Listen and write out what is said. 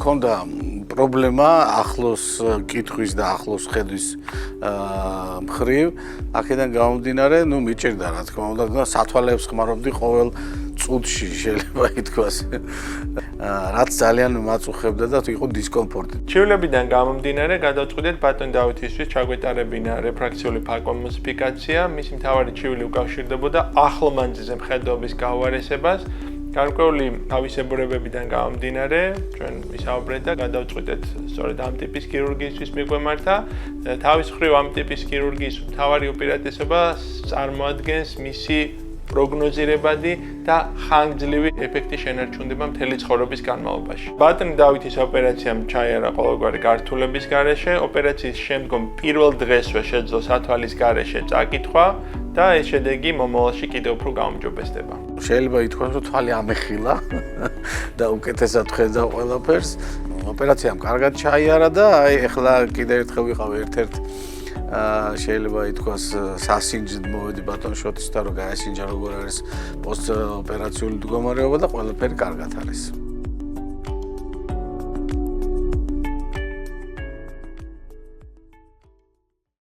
მქონდა პრობლემა ახლოს კითხვის და ახლოს ხედვის მხრივ, აქედან გამომდინარე, მიჭირდა რა თქმა უნდა და სათვალეებს ხმარობდი ყოველ წუთში შეიძლება ითქვას. რაც ძალიან მაწუხებდა და იყო დისკომფორტი. ჩივლებიდან გამომდინარე, გადავწყვიტეთ ბატონ დავითისთვის ჩაგვეტარებინა რეფრაქციული ფაკომოსიფიკაცია. მისი მთავარი ჩივილი უკავშირდებოდა ახლმანძილზე მხედვობის გაუარესებას. გარკვეული თავისებურებებიდან გამომდინარე, ჩვენ ვისაუბრეთ და გადავწყვიტეთ სწორედ ამ ტიპის ქირურგიისთვის მიგვემართა. თავის მხრივ ამ ტიპის ქირურგიის მთავარი უპირატესობა წარმოადგენს მისი პროგნოზირებადი და ხანგრძლივი ეფექტი შენარჩუნდება მთელი ცხოვრების განმავლობაში. ბატონ დავითის ოპერაციამ ჩაიარა ყოველგვარი გართულების გარეშე, ოპერაციის შემდგომ პირველ დღესვე შეძლო სათვალის გარეშე წაკითხვა და ეს შედეგი მომავალში კიდევ უფრო გაუმჯობესდება. შეიძლება ითქვას, რომ თვალი ამეხილა და უკეთესად ხედავ ყველაფერს. ოპერაციამ კარგად ჩაიარა და ეხლა კიდევ ერთხელ ვიყავ ერთ-ერთ შეიძლება ითქვას სასინჯად მოვედი ბატონ შოთისთან რომ გაესინჯა როგორ არის პოსტ ოპერაციული მდგომარეობა და ყველაფერი კარგად არის.